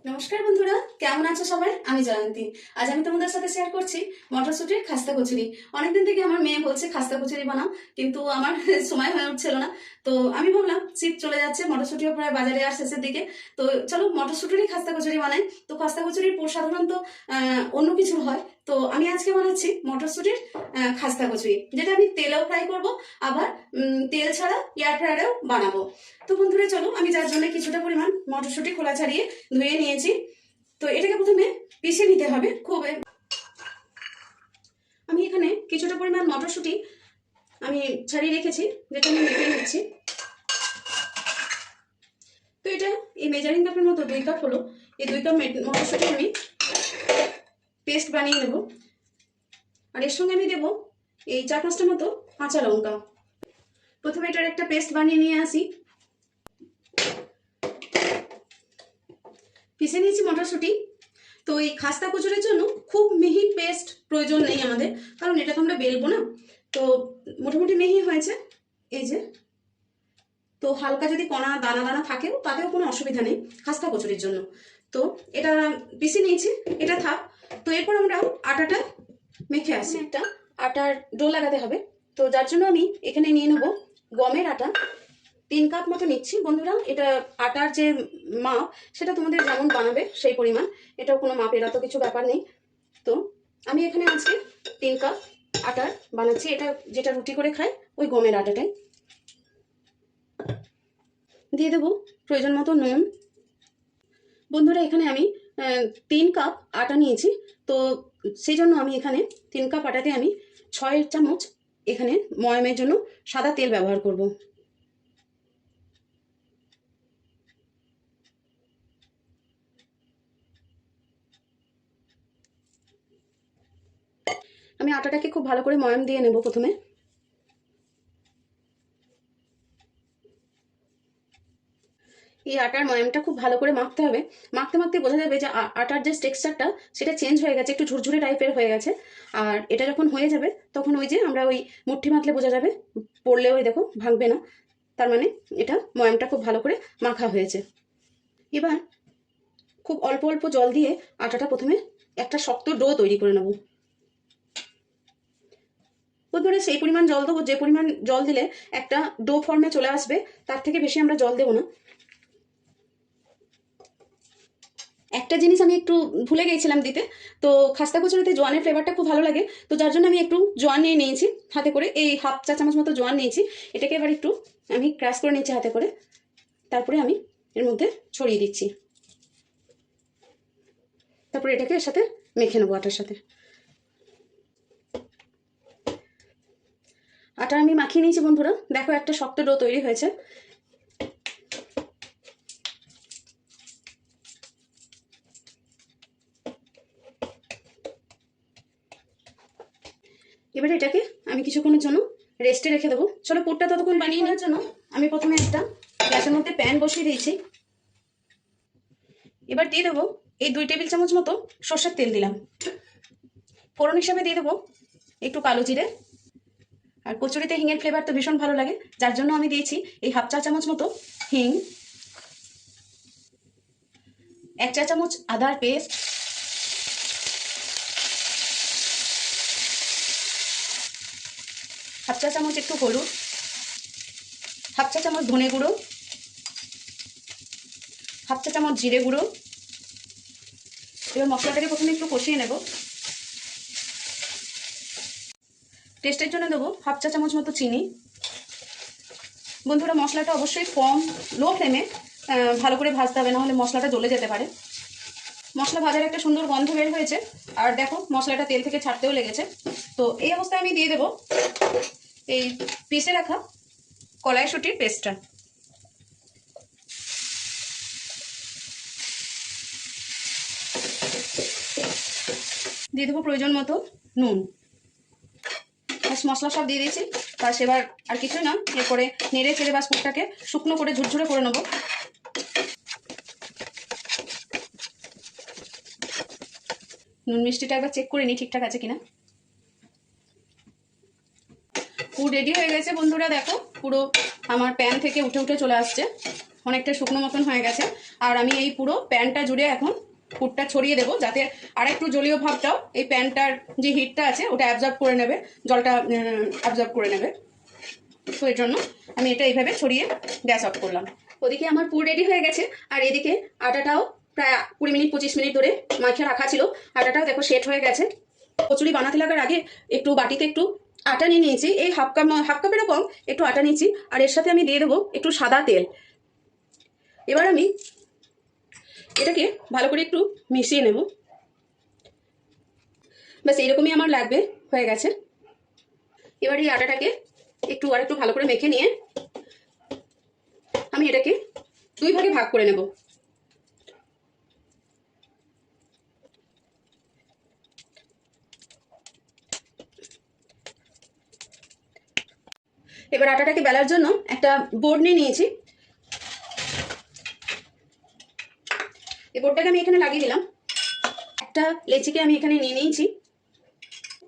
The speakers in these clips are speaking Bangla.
নমস্কার বন্ধুরা, কেমন আছো সবাই? আমি জয়ন্তী। আজ আমি তোমাদের সাথে শেয়ার করছি মটরশুটির খাস্তা কচুরি। অনেকদিন থেকে আমার মেয়ে বলছে খাস্তা কচুরি বানাও, কিন্তু আমার সময় হয়ে উঠছিল না। তো আমি ভাবলাম শীত চলে যাচ্ছে, মটরশুটিও প্রায় বাজারে আর শেষের দিকে, তো চলো মটরশুটিরই খাস্তা কচুরি বানাই। তো খাস্তা কচুরির পুর সাধারণত অন্য কিছু হয়, তো আমি আজকে বানাচ্ছি মটরশুটির খাস্তা কচুরি, যেটা আমি তেলেও ফ্রাই করব, আবার তেল ছাড়া এয়ার ফ্রায়ারেও বানাবো। তো বন্ধুরা চলো, আমি যার জন্য কিছুটা পরিমাণ মটরশুটি খোলা ছাড়িয়ে ধুয়ে নিয়েছি। তো এটাকে প্রথমে পিষে নিতে হবে খুব। আমি এখানে কিছুটা পরিমাণ মটরশুটি আমি ছাড়িয়ে রেখেছি, যেটা আমি মেপে নিচ্ছি। তো এটা এই মেজারিং কাপের মতো 2 কাপ হলো। এই 2 কাপ মটরশুটি আমি পেস্ট বানিয়ে নেব। আর এর সঙ্গে আমি দেবো এই 4-5টা মতো কাঁচা লঙ্কা। প্রথমে এটার একটা পেস্ট বানিয়ে নিয়ে আসি। পিষে নিয়েছি মটরশুটি। তো এই খাস্তা কচুরির জন্য খুব মিহি পেস্ট প্রয়োজন নেই আমাদের, কারণ এটা তো আমরা বেলবো না। তো মোটামুটি মিহি হয়েছে, এই যে। তো হালকা যদি কণা দানা দানা থাকেও তাতেও কোনো অসুবিধা নেই খাস্তা কচুরির জন্য। তো এটা পিষে নিয়েছি, এটা থাক। তো এরপর আমরা আটাটা মেখে আসি। একটা আটার ডো লাগাতে হবে, তো যার জন্য আমি এখানে নিয়ে নেবো গমের আটা। 3 কাপ মতো নিচ্ছি বন্ধুরা। এটা আটার যে মাপ, সেটা তোমাদের যেমন বানাবে সেই পরিমাণ, এটাও কোনো মাপের এত কিছু ব্যাপার নেই। তো আমি এখানে আজকে 3 কাপ আটার বানাচ্ছি। এটা যেটা রুটি করে খাই, ওই গমের আটাটাই। দিয়ে দেবো প্রয়োজন মতো নুন। বন্ধুরা এখানে আমি 3 কাপ আটা নিয়েছি, তো সেই জন্য আমি এখানে 3 কাপ আটাতে আমি 6 চামচ এখানে ময়ামের জন্য সাদা তেল ব্যবহার করব। আমি আটাটাকে খুব ভালো করে ময়াম দিয়ে নেব প্রথমে। এই আটার ময়ামটা খুব ভালো করে মাখতে হবে। মাখতে মাখতে বোঝা যাবে যে আটার যে টেক্সচারটা সেটা চেঞ্জ হয়ে গেছে, একটু ঝুরঝুরে টাইপের হয়ে গেছে। আর এটা যখন হয়ে যাবে তখন ওই যে আমরা ওই মুঠি মাখলে বোঝা যাবে, পড়লে ওই দেখো ভাঙবে না, তার মানে এটা ময়ামটা খুব ভালো করে মাখা হয়েছে। এবার খুব অল্প অল্প জল দিয়ে আটাটা প্রথমে একটা শক্ত ডো তৈরি করে নেব। বন্ধুরা সেই পরিমাণ জল দেবো যে পরিমাণ জল দিলে একটা ডো ফর্মে চলে আসবে, তার থেকে বেশি আমরা জল দেবো না। একটা জিনিস আমি একটু ভুলে গিয়েছিলাম দিতে, তো খাস্তা কচুরিতে জোয়ানের ফ্লেভারটা খুব ভালো লাগে, তো যার জন্য আমি একটু জোয়ান নিয়ে নিয়েছি হাতে করে। এই 1/2 চা চামচ মতো জোয়ান নিয়েছি। এটাকে এবার একটু আমি ক্রাশ করে নিচ্ছি হাতে করে, তারপরে আমি এর মধ্যে ছড়িয়ে দিচ্ছি। তারপরে এটাকে এর সাথে মেখে নেবো আটার সাথে। আটা আমি মাখিয়ে নিয়েছি বন্ধুরা, দেখো একটা শক্ত ডো তৈরি হয়েছে। এবারে এটাকে আমি কিছুক্ষণের জন্য রেস্টে রেখে দেবো। চলো পুরটা ততক্ষণ বানিয়ে নেওয়ার জন্য আমি প্রথমে একটা গ্যাসের মধ্যে প্যান বসিয়ে দিয়েছি। এবার দিয়ে দেবো এই 2 টেবিল চামচ মতো সর্ষের তেল দিলাম। ফোড়ন হিসাবে দিয়ে দেবো একটু কালো জিরে। আর কচুরিতে হিঙের ফ্লেভার তো ভীষণ ভালো লাগে, যার জন্য আমি দিয়েছি এই 1/2 চা চামচ মতো হিং। 1 চা চামচ আদার পেস্ট, 1/2 চা চামচ একটু হলুদ, 1/2 চা চামচ ধনে গুঁড়ো, 1/2 চা চামচ জিরে গুঁড়ো। এবার মশলাটাকে প্রথমে একটু কষিয়ে নেব। টেস্টের জন্য দেবো 1/2 চা চামচ মতো চিনি। বন্ধুরা মশলাটা অবশ্যই কম লো ফ্লেমে ভালো করে ভাজতে হবে, নাহলে মশলাটা জ্বলে যেতে পারে। মশলা ভাজার একটা সুন্দর গন্ধ বের হয়েছে, আর দেখো মশলাটা তেল থেকে ছাড়তেও লেগেছে। তো এই অবস্থায় আমি দিয়ে দেবো এই পিষে রাখা কলাইশুঁটির পেস্টটা। দিয়ে দেবো প্রয়োজন মতো নুন। মশলা সব দিয়ে দিয়েছি, বাস এবার আর কিছুই না, এরপরে নেড়ে চেড়ে বাস পুরটাকে শুকনো করে ঝুরঝুরে করে নেবো। নুন মিষ্টিটা একবার চেক করে নিই ঠিকঠাক আছে কিনা। পুর রেডি হয়ে গেছে বন্ধুরা, দেখো পুরো আমার প্যান থেকে উঠে উঠে চলে আসছে। অনেকটা শুকনো মতন হয়ে গেছে। আর আমি এই পুরো প্যানটা জুড়ে এখন পুরটা ছড়িয়ে দেবো, যাতে আর একটু জলীয় ভাবটাও এই প্যানটার যে হিটটা আছে ওটা অ্যাবজর্ব করে নেবে, জলটা অ্যাবজর্ব করে নেবে। তো এর জন্য আমি এটা এইভাবে ছড়িয়ে গ্যাস অফ করলাম। ওদিকে আমার পুর রেডি হয়ে গেছে, আর এদিকে আটাটাও প্রায় 20-25 মিনিট ধরে মাখিয়ে রাখা ছিল। আটাটাও দেখো সেট হয়ে গেছে। কচুরি বানাতে লাগার আগে একটু বাটিতে একটু আটা নিয়ে নিয়েছি, এই হাফ কাপের কম একটু আটা নিয়েছি, আর এর সাথে আমি দিয়ে দেবো একটু সাদা তেল। এবার আমি এটাকে ভালো করে একটু মিশিয়ে নেব। ব্যাস এইরকমই আমার লাগবে, হয়ে গেছে। এবার এই আটাটাকে আর একটু ভালো করে মেখে নিয়ে আমি এটাকে 2 ভাগে ভাগ করে নেব। এবার আটাটাকে বেলার জন্য একটা বোর্ড নিয়ে নিয়েছি। এই বোর্ডটাকে আমি এখানে লাগিয়ে দিলাম। একটা লেচিকে আমি এখানে নিয়ে নিয়েছি,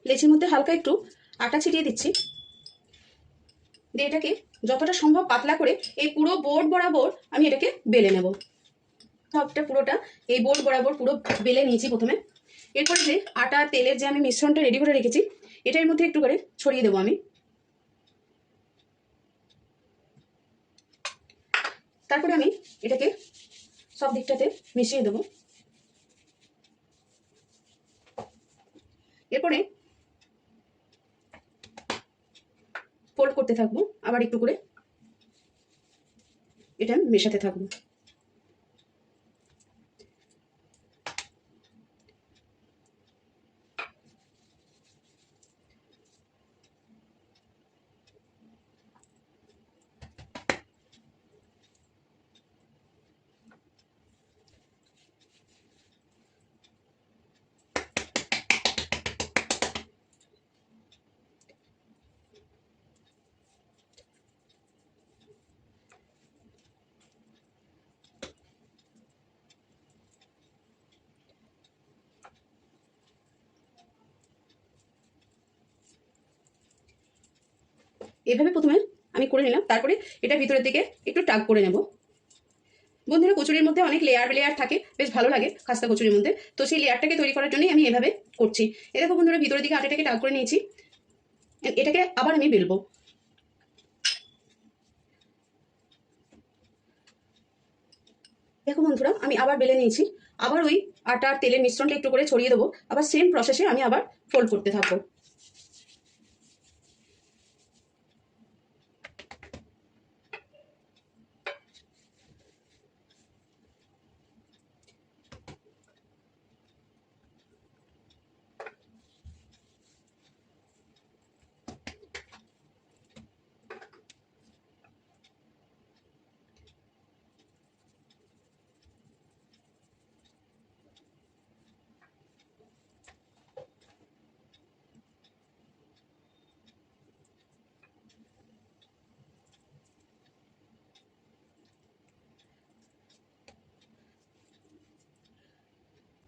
লেচির মধ্যে হালকা একটু আটা ছিটিয়ে দিচ্ছি, দিয়ে এটাকে যতটা সম্ভব পাতলা করে এই পুরো বোর্ড বরাবর আমি এটাকে বেলে নেব। সবটা পুরোটা এই বোর্ড বরাবর পুরো বেলে নিয়েছি প্রথমে। এরপরে যে আটা তেলের যে আমি মিশ্রণটা রেডি করে রেখেছি এটার মধ্যে একটু করে ছড়িয়ে দেবো আমি। তারপরে আমি এটাকে সব দিকটাতে মিশিয়ে দেবো। এরপরে ফোল্ড করতে থাকবো, আবার একটু করে এটা মেশাতে থাকবো। এভাবে প্রথমে আমি করে নিলাম, তারপরে এটা ভিতরের দিকে একটু টাক করে নেব। বন্ধুরা, কচুরির মধ্যে অনেক লেয়ার থাকে, বেশ ভালো লাগে খাস্তা কচুরির মধ্যে। তো সেই লেয়ারটাকে তৈরি করার জন্যই আমি এভাবে করছি। এ দেখো বন্ধুরা, ভিতরের দিকে আটাটাকে টাক করে নিয়েছি। এটাকে আবার আমি বেলবো। দেখো বন্ধুরা, আমি আবার বেলে নিয়েছি। আবার ওই আটার তেলের মিশ্রণটা একটু করে ছড়িয়ে দেবো, আবার সেম প্রসেসে আমি আবার ফোল্ড করতে থাকবো।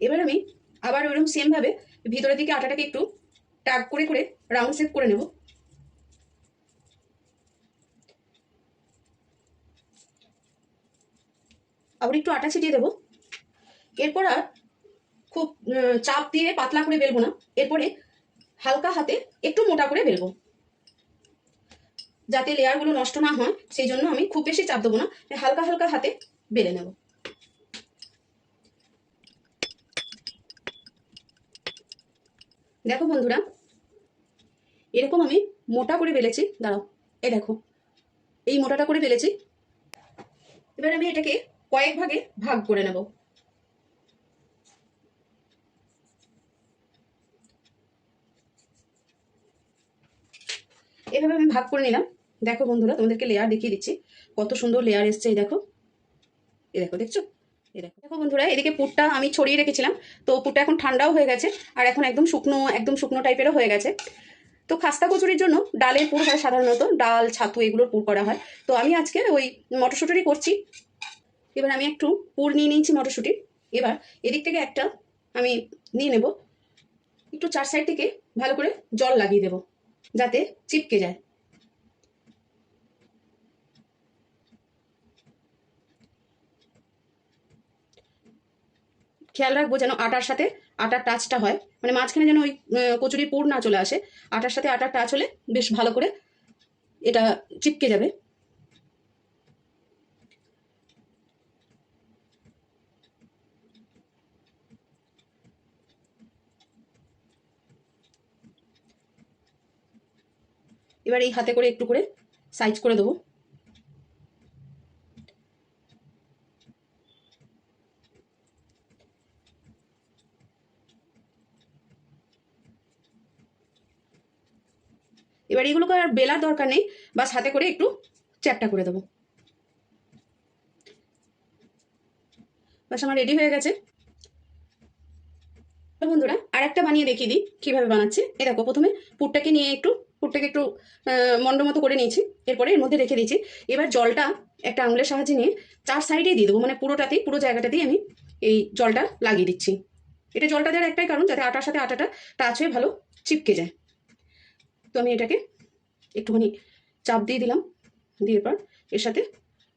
এবার আমি আবার ওইরকম সেম ভাবে ভিতরের দিকে আটাটাকে একটু টাক করে করে রাউন্ড শেপ করে নেব। আবার একটু আটা ছিটিয়ে দেবো। এরপর আর খুব চাপ দিয়ে পাতলা করে বেলবো না, এরপরে হালকা হাতে একটু মোটা করে বেলবো, যাতে লেয়ারগুলো নষ্ট না হয়। সেই জন্য আমি খুব বেশি চাপ দেবো না, হালকা হালকা হাতে বেলে নেব। দেখো বন্ধুরা, এরকম আমি মোটা করে বেলেছি। দাঁড়াও, এই দেখো, এই মোটাটা করে বেলেছি। এবার আমি এটাকে কয়েক ভাগে ভাগ করে নেব। এভাবে আমি ভাগ করে নিলাম। দেখো বন্ধুরা, তোমাদেরকে লেয়ার দেখিয়ে দিচ্ছি, কত সুন্দর লেয়ার এসছে। এই দেখো, এই দেখো, দেখছো? এই দেখো। দেখো বন্ধুরা, এদিকে পুরটা আমি ছড়িয়ে রেখেছিলাম, তো পুরটা এখন ঠান্ডাও হয়ে গেছে, আর এখন একদম শুকনো টাইপেরও হয়ে গেছে। তো খাস্তা কচুরির জন্য ডালের পুর হয়, সাধারণত ডাল, ছাতু এগুলোর পুর করা হয়। তো আমি আজকে ওই মটরশুঁটিরই করছি। এবার আমি একটু পুর নিয়ে নিয়েছি মটরশুঁটি। এবার এদিক থেকে একটা আমি নিয়ে নেব, একটু চার সাইড থেকে ভালো করে জল লাগিয়ে দেব, যাতে চিপকে যায়। খেয়াল রাখবো যেন আটার সাথে আটার টাচটা হয়, মানে মাঝখানে যেন ওই কচুরির পুর না চলে আসে। আটার সাথে আটার টাচ হলে বেশ ভালো করে এটা চিপকে যাবে। এবার এই হাতে করে একটু করে সাইজ করে দেবো। এবার এগুলোকে আর বেলার দরকার নেই, বাস হাতে করে একটু চ্যাপটা করে দেবো। বাস আমার রেডি হয়ে গেছে। বন্ধুরা আর একটা বানিয়ে দেখিয়ে দিই কিভাবে বানাচ্ছি। এই দেখো, প্রথমে পুরটাকে একটু মন্ড মতো করে নিয়েছি, এরপরে এর মধ্যে রেখে দিয়েছি। এবার জলটা একটা আঙুলের সাহায্যে নিয়ে 4 সাইডে দিয়ে দেবো, মানে পুরোটাতেই, পুরো জায়গাটাতেই আমি এই জলটা লাগিয়ে দিচ্ছি। এটা জলটা দেওয়ার একটাই কারণ, যাতে আটার সাথে আটাটা টাচ হয়ে ভালো চিপকে যায়। তো আমি এটাকে একটুখানি চাপ দিয়ে দিলাম, দিয়ে পর এর সাথে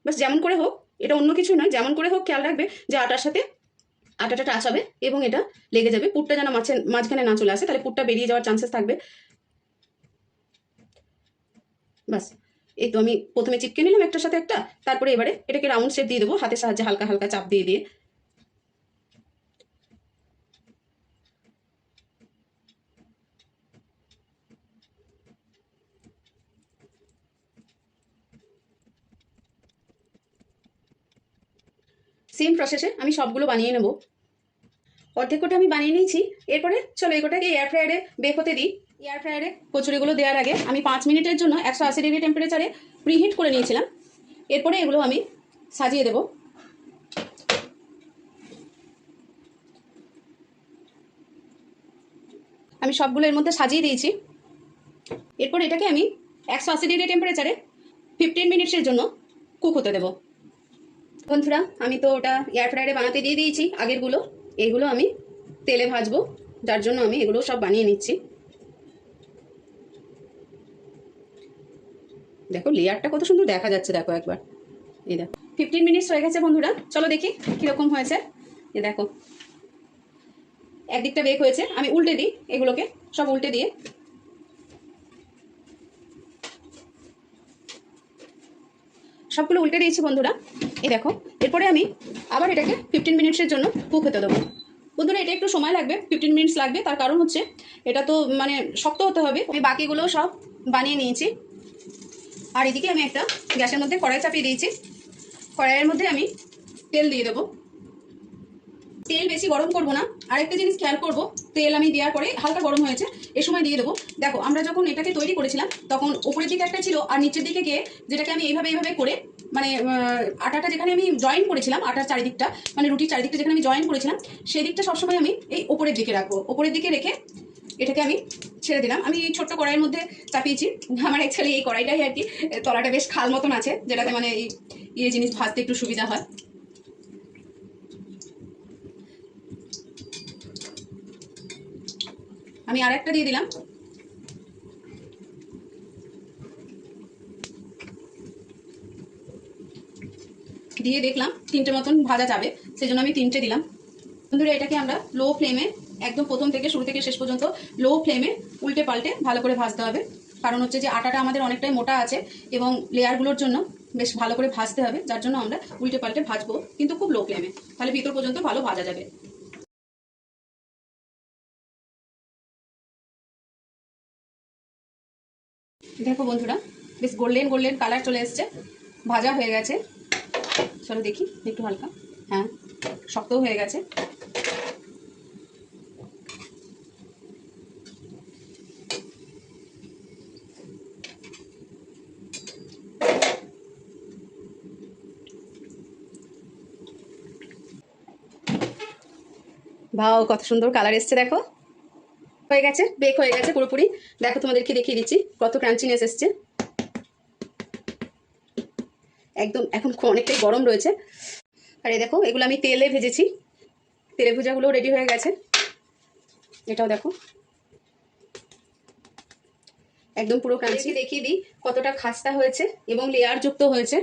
বাস যেমন করে হোক, এটা অন্য কিছু নয়, যেমন করে হোক খেয়াল রাখবে যে আটার সাথে আটাটা টাচ হবে এবং এটা লেগে যাবে। পুরটা যেন মাঝখানে না চলে আসে, তাহলে পুরটা বেরিয়ে যাওয়ার চান্সেস থাকবে। বাস এই তো আমি প্রথমে চিপকে নিলাম একটার সাথে একটা, তারপরে এবারে এটাকে রাউন্ড শেপ দিয়ে দেবো হাতের সাহায্যে, হালকা হালকা চাপ দিয়ে দিয়ে। সেম প্রসেসে আমি সবগুলো বানিয়ে নেব। অর্ধেক কোটা আমি বানিয়ে নিয়েছি। এরপরে চলো এগুলোটাকে এয়ার ফ্রায়ারে বেক হতে দিই। এয়ার ফ্রায়ারে কচুরিগুলো দেওয়ার আগে আমি 5 মিনিটের জন্য 180 ডিগ্রি টেম্পারেচারে প্রিহিট করে নিয়েছিলাম। এরপরে এগুলো আমি সাজিয়ে দেবো। আমি সবগুলো এর মধ্যে সাজিয়ে দিয়েছি। এরপর এটাকে আমি 180 ডিগ্রি টেম্পারেচারে 15 মিনিটসের জন্য কুক হতে দেবো। বন্ধুরা আমি তো ওটা এয়ার ফ্রায়ারে বানাতে দিয়ে দিয়েছি আগেরগুলো। এইগুলো আমি তেলে ভাজবো, যার জন্য আমি এগুলো সব বানিয়ে নিচ্ছি। দেখো লেয়ারটা কত সুন্দর দেখা যাচ্ছে, দেখো একবার। এই দেখো 15 মিনিটস হয়ে গেছে বন্ধুরা, চলো দেখি কীরকম হয়েছে। এ দেখো একদিকটা বেক হয়েছে। আমি উল্টে দিই এগুলোকে, সব উল্টে দিয়ে সবগুলো উল্টে দিয়েছি বন্ধুরা। এই দেখো এরপরে আমি আবার এটাকে 15 মিনিটসের জন্য কুক হতে দেবো। বন্ধুরা এটা একটু সময় লাগবে, 15 মিনিটস লাগবে, তার কারণ হচ্ছে এটা তো মানে শক্ত হতে হবে। আমি বাকিগুলো সব বানিয়ে নিয়েছি। আর এদিকে আমি একটা গ্যাসের মধ্যে কড়াই চাপিয়ে দিয়েছি। কড়াইয়ের মধ্যে আমি তেল দিয়ে দেবো। তেল বেশি গরম করব না। আরেকটা জিনিস খেয়াল করব, তেল আমি দেওয়ার পরে হালকা গরম হয়েছে, এ সময় দিয়ে দেবো। দেখো আমরা যখন এটাকে তৈরি করেছিলাম তখন উপরের দিকে একটা ছিল আর নিচের দিকে গিয়ে, যেটাকে আমি এইভাবে করে মানে আটাটা যেখানে আমি জয়েন করেছিলাম, আটার চারিদিকটা মানে রুটির চারিদিকটা যেখানে আমি জয়েন করেছিলাম, সেই দিকটা সবসময় আমি এই ওপরের দিকে রাখবো। ওপরের দিকে রেখে এটাকে আমি ছেড়ে দিলাম। আমি এই ছোট্ট কড়াইয়ের মধ্যে চাপিয়েছি। আমার অ্যাকচুয়ালি এই কড়াইটাই আর কি তলাটা বেশ খাল মতন আছে, যেটাতে মানে এই জিনিস ভাজতে একটু সুবিধা হয়। আমি আর একটা দিয়ে দিলাম। দিয়ে দেখলাম 3টে মতন ভাজা যাবে, সেই জন্য আমি 3টে দিলাম। বন্ধুরা এটাকে আমরা লো ফ্লেমে, একদম প্রথম থেকে শুরু থেকে শেষ পর্যন্ত লো ফ্লেমে উল্টে পাল্টে ভালো করে ভাজতে হবে। কারণ হচ্ছে যে আটাটা আমাদের অনেকটাই মোটা আছে এবং লেয়ারগুলোর জন্য বেশ ভালো করে ভাজতে হবে, যার জন্য আমরা উল্টে পাল্টে ভাজবো, কিন্তু খুব লো ফ্লেমে, তাহলে ভিতর পর্যন্ত ভালো ভাজা যাবে। দেখো বন্ধুরা বেশ গোল্ডেন গোল্ডেন কালার চলে এসছে, ভাজা হয়ে গেছে। চলো দেখি একটু হালকা, হ্যাঁ শক্তও হয়ে গেছে। ভাও কত সুন্দর কালার এসছে, দেখো হয়ে গেছে, বেক হয়ে গেছে পুরোপুরি। দেখো তোমাদেরকে দেখিয়ে দিচ্ছি কত ক্রাঞ্চিনেস এসছে। একদম এখন অনেকটাই গরম রয়েছে। আর এই দেখো এগুলো আমি তেলে ভেজেছি, তেলে ভেজাগুলো রেডি হয়ে গেছে। এটাও দেখো একদম পুরো ক্রাঞ্চি। দেখিয়ে দিই কতটা খাস্তা হয়েছে এবং লেয়ার যুক্ত হয়েছে।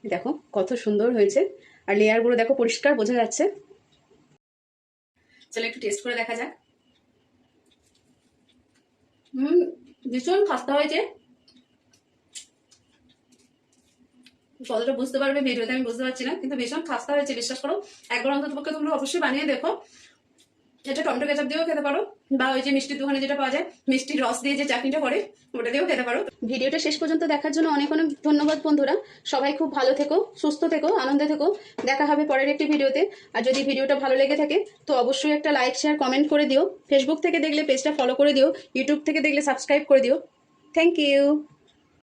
দেখো কত সুন্দর হয়েছে। আর লেয়ারগুলো দেখো পরিষ্কার বোঝা যাচ্ছে। চলো একটু টেস্ট করে দেখা যাক। ভীষণ খাস্তা হয়েছে। কতটা বুঝতে পারবে ভিডিওতে আমি বুঝতে পারছি না, কিন্তু ভীষণ খাস্তা হয়েছে, বিশ্বাস করো। একবার অন্তত পক্ষে তোমরা অবশ্যই বানিয়ে দেখো। এটা টমেটো কেচাপ দিয়েও খেতে পারো, বা ওই যে মিষ্টির দোকানে যেটা পাওয়া যায় মিষ্টির রস দিয়ে যে চাটনিটা করে ওটা দিয়েও খেতে পারো। ভিডিওটা শেষ পর্যন্ত দেখার জন্য অনেক অনেক ধন্যবাদ বন্ধুরা। সবাই খুব ভালো থেকো, সুস্থ থেকো, আনন্দে থেকো। দেখা হবে পরের একটি ভিডিওতে। আর যদি ভিডিওটা ভালো লেগে থাকে তো অবশ্যই একটা লাইক, শেয়ার, কমেন্ট করে দিও। ফেসবুক থেকে দেখলে পেজটা ফলো করে দিও, ইউটিউব থেকে দেখলে সাবস্ক্রাইব করে দিও। Thank you.